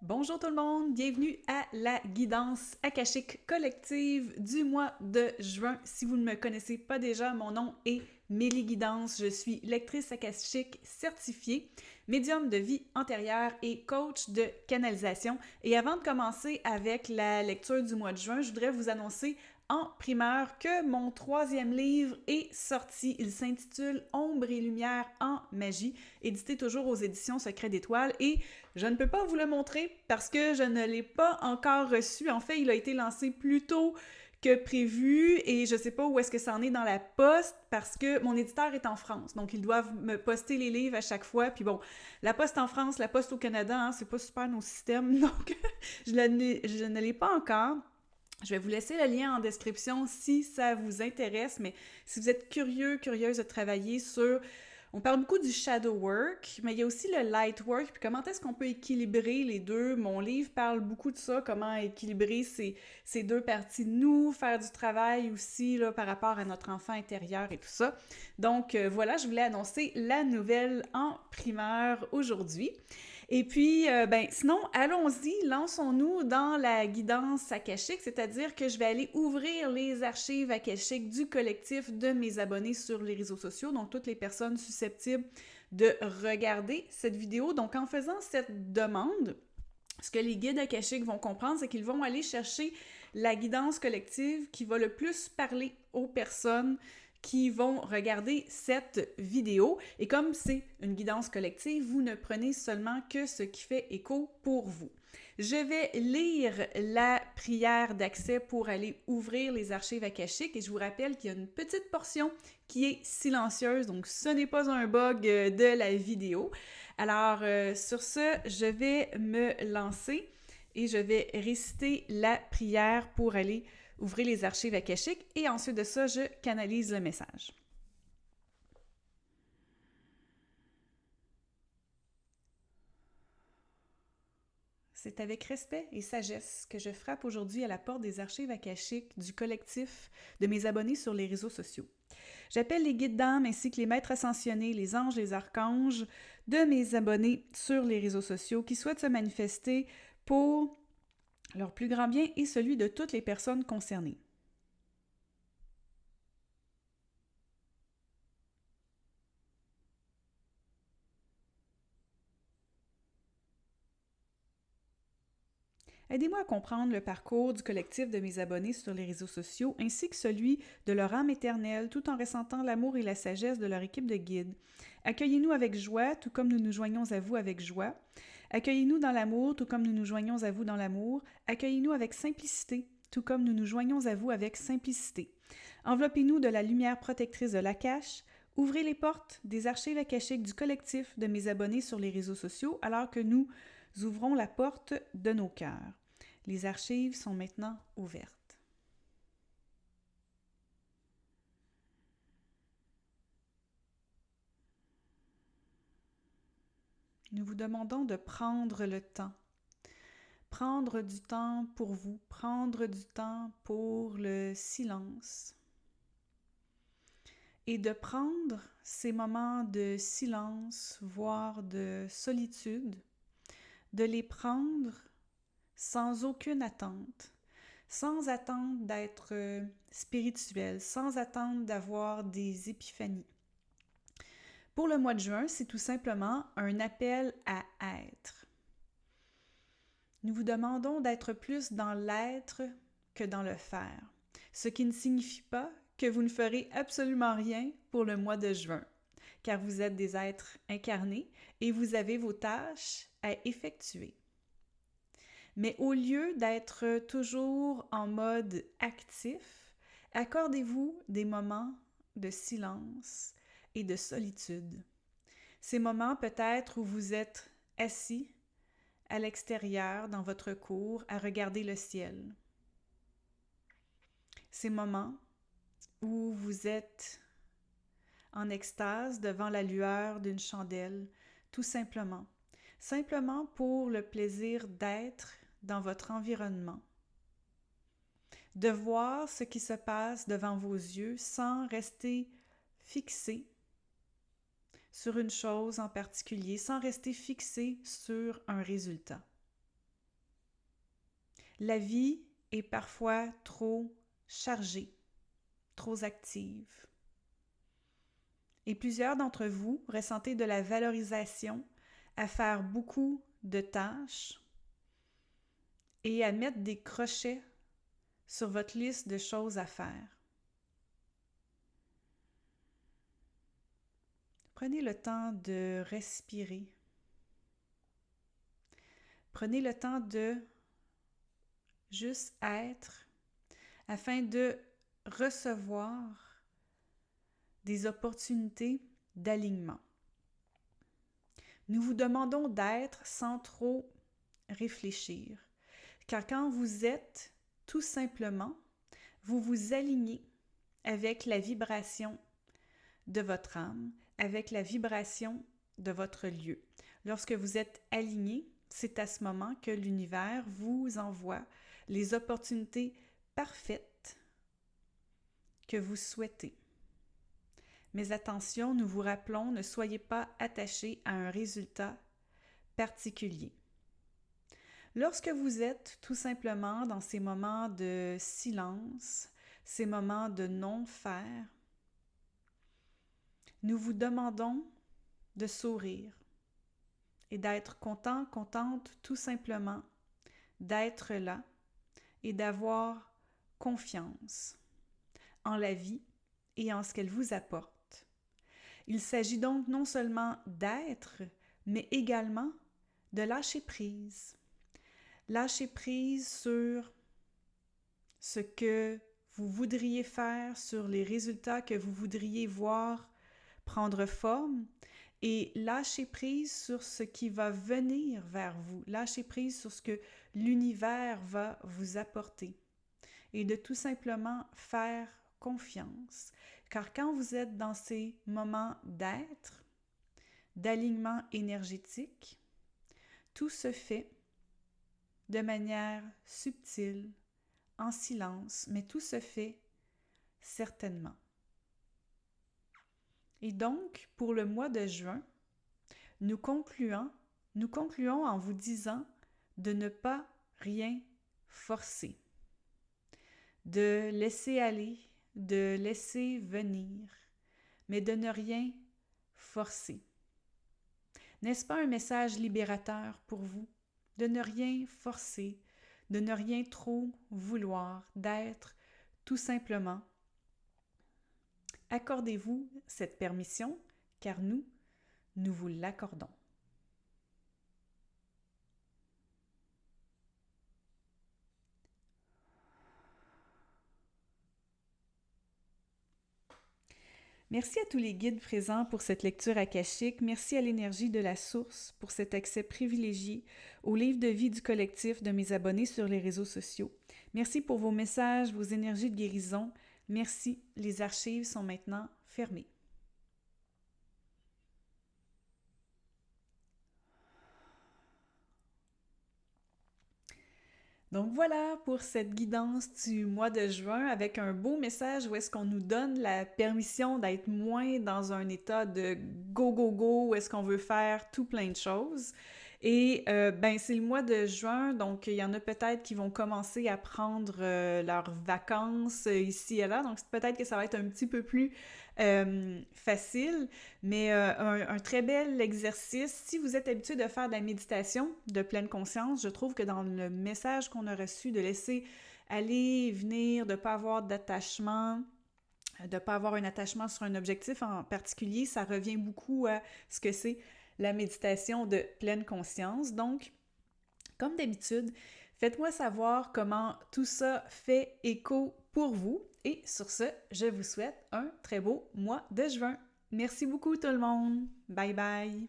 Bonjour tout le monde, bienvenue à la guidance akashique collective du mois de juin. Si vous ne me connaissez pas déjà, mon nom est Mélie Guidance. Je suis lectrice akashique certifiée, médium de vie antérieure et coach de canalisation. Et avant de commencer avec la lecture du mois de juin, je voudrais vous annoncer en primeur que mon troisième livre est sorti. Il s'intitule Ombre et lumière en magie, édité toujours aux éditions Secret d'Étoiles, et je ne peux pas vous le montrer parce que je ne l'ai pas encore reçu. En fait, il a été lancé plus tôt que prévu et je ne sais pas où est-ce que ça en est dans la poste parce que mon éditeur est en France. Donc, ils doivent me poster les livres à chaque fois. Puis bon, la poste en France, la poste au Canada, hein, c'est pas super nos systèmes. Donc, je ne l'ai pas encore. Je vais vous laisser le lien en description si ça vous intéresse, mais si vous êtes curieuse de travailler sur... On parle beaucoup du shadow work, mais il y a aussi le light work, puis comment est-ce qu'on peut équilibrer les deux. Mon livre parle beaucoup de ça, comment équilibrer ces deux parties de nous, faire du travail aussi là, par rapport à notre enfant intérieur et tout ça. Donc voilà, je voulais annoncer la nouvelle en primeur aujourd'hui. Et puis, sinon, allons-y, lançons-nous dans la guidance akashique, c'est-à-dire que je vais aller ouvrir les archives akashiques du collectif de mes abonnés sur les réseaux sociaux, donc toutes les personnes susceptibles de regarder cette vidéo. Donc, en faisant cette demande, ce que les guides akashiques vont comprendre, c'est qu'ils vont aller chercher la guidance collective qui va le plus parler aux personnes qui vont regarder cette vidéo. Et comme c'est une guidance collective, vous ne prenez seulement que ce qui fait écho pour vous. Je vais lire la prière d'accès pour aller ouvrir les archives akashiques et je vous rappelle qu'il y a une petite portion qui est silencieuse, donc ce n'est pas un bug de la vidéo. Alors, sur ce, je vais me lancer et je vais réciter la prière pour aller ouvrir les archives akashiques et ensuite de ça, je canalise le message. C'est avec respect et sagesse que je frappe aujourd'hui à la porte des archives akashiques du collectif de mes abonnés sur les réseaux sociaux. J'appelle les guides d'âme ainsi que les maîtres ascensionnés, les anges, les archanges de mes abonnés sur les réseaux sociaux qui souhaitent se manifester pour leur plus grand bien et celui de toutes les personnes concernées. Aidez-moi à comprendre le parcours du collectif de mes abonnés sur les réseaux sociaux ainsi que celui de leur âme éternelle tout en ressentant l'amour et la sagesse de leur équipe de guides. Accueillez-nous avec joie tout comme nous nous joignons à vous avec joie. Accueillez-nous dans l'amour tout comme nous nous joignons à vous dans l'amour. Accueillez-nous avec simplicité tout comme nous nous joignons à vous avec simplicité. Enveloppez-nous de la lumière protectrice de l'Akash. Ouvrez les portes des archives akashiques du collectif de mes abonnés sur les réseaux sociaux alors que nous ouvrons la porte de nos cœurs. Les archives sont maintenant ouvertes. Nous vous demandons de prendre le temps. Prendre du temps pour vous, prendre du temps pour le silence. Et de prendre ces moments de silence, voire de solitude, de les prendre sans aucune attente, sans attendre d'être spirituel, sans attendre d'avoir des épiphanies. Pour le mois de juin, c'est tout simplement un appel à être. Nous vous demandons d'être plus dans l'être que dans le faire, ce qui ne signifie pas que vous ne ferez absolument rien pour le mois de juin, car vous êtes des êtres incarnés et vous avez vos tâches à effectuer. Mais au lieu d'être toujours en mode actif, accordez-vous des moments de silence et de solitude. Ces moments peut-être où vous êtes assis à l'extérieur dans votre cour à regarder le ciel. Ces moments où vous êtes en extase devant la lueur d'une chandelle, tout simplement. Simplement pour le plaisir d'être dans votre environnement. De voir ce qui se passe devant vos yeux sans rester fixé sur une chose en particulier, sans rester fixé sur un résultat. La vie est parfois trop chargée, trop active. Et plusieurs d'entre vous ressentez de la valorisation à faire beaucoup de tâches et à mettre des crochets sur votre liste de choses à faire. Prenez le temps de respirer. Prenez le temps de juste être afin de recevoir des opportunités d'alignement. Nous vous demandons d'être sans trop réfléchir, car quand vous êtes, tout simplement, vous vous alignez avec la vibration de votre âme, avec la vibration de votre lieu. Lorsque vous êtes aligné, c'est à ce moment que l'univers vous envoie les opportunités parfaites que vous souhaitez. Mais attention, nous vous rappelons, ne soyez pas attachés à un résultat particulier. Lorsque vous êtes tout simplement dans ces moments de silence, ces moments de non-faire, nous vous demandons de sourire et d'être content, contente tout simplement d'être là et d'avoir confiance en la vie et en ce qu'elle vous apporte. Il s'agit donc non seulement d'être, mais également de lâcher prise. Lâcher prise sur ce que vous voudriez faire, sur les résultats que vous voudriez voir prendre forme et lâcher prise sur ce qui va venir vers vous. Lâcher prise sur ce que l'univers va vous apporter et de tout simplement faire confiance. Car quand vous êtes dans ces moments d'être, d'alignement énergétique, tout se fait de manière subtile, en silence, mais tout se fait certainement. Et donc, pour le mois de juin, nous concluons en vous disant de ne pas rien forcer, de laisser aller, de laisser venir, mais de ne rien forcer. N'est-ce pas un message libérateur pour vous? De ne rien forcer, de ne rien trop vouloir, d'être tout simplement. Accordez-vous cette permission, car nous vous l'accordons. Merci à tous les guides présents pour cette lecture akashique. Merci à l'énergie de la source pour cet accès privilégié au livre de vie du collectif de mes abonnés sur les réseaux sociaux. Merci pour vos messages, vos énergies de guérison. Merci, les archives sont maintenant fermées. Donc voilà pour cette guidance du mois de juin avec un beau message où est-ce qu'on nous donne la permission d'être moins dans un état de go, go, go, où est-ce qu'on veut faire tout plein de choses. Et c'est le mois de juin, donc il y en a peut-être qui vont commencer à prendre leurs vacances ici et là, donc peut-être que ça va être un petit peu plus facile, mais un très bel exercice. Si vous êtes habitué de faire de la méditation de pleine conscience, je trouve que dans le message qu'on a reçu, de laisser aller, venir, de ne pas avoir d'attachement, de ne pas avoir un attachement sur un objectif en particulier, ça revient beaucoup à ce que c'est la méditation de pleine conscience. Donc, comme d'habitude, faites-moi savoir comment tout ça fait écho pour vous. Et sur ce, je vous souhaite un très beau mois de juin. Merci beaucoup tout le monde. Bye bye.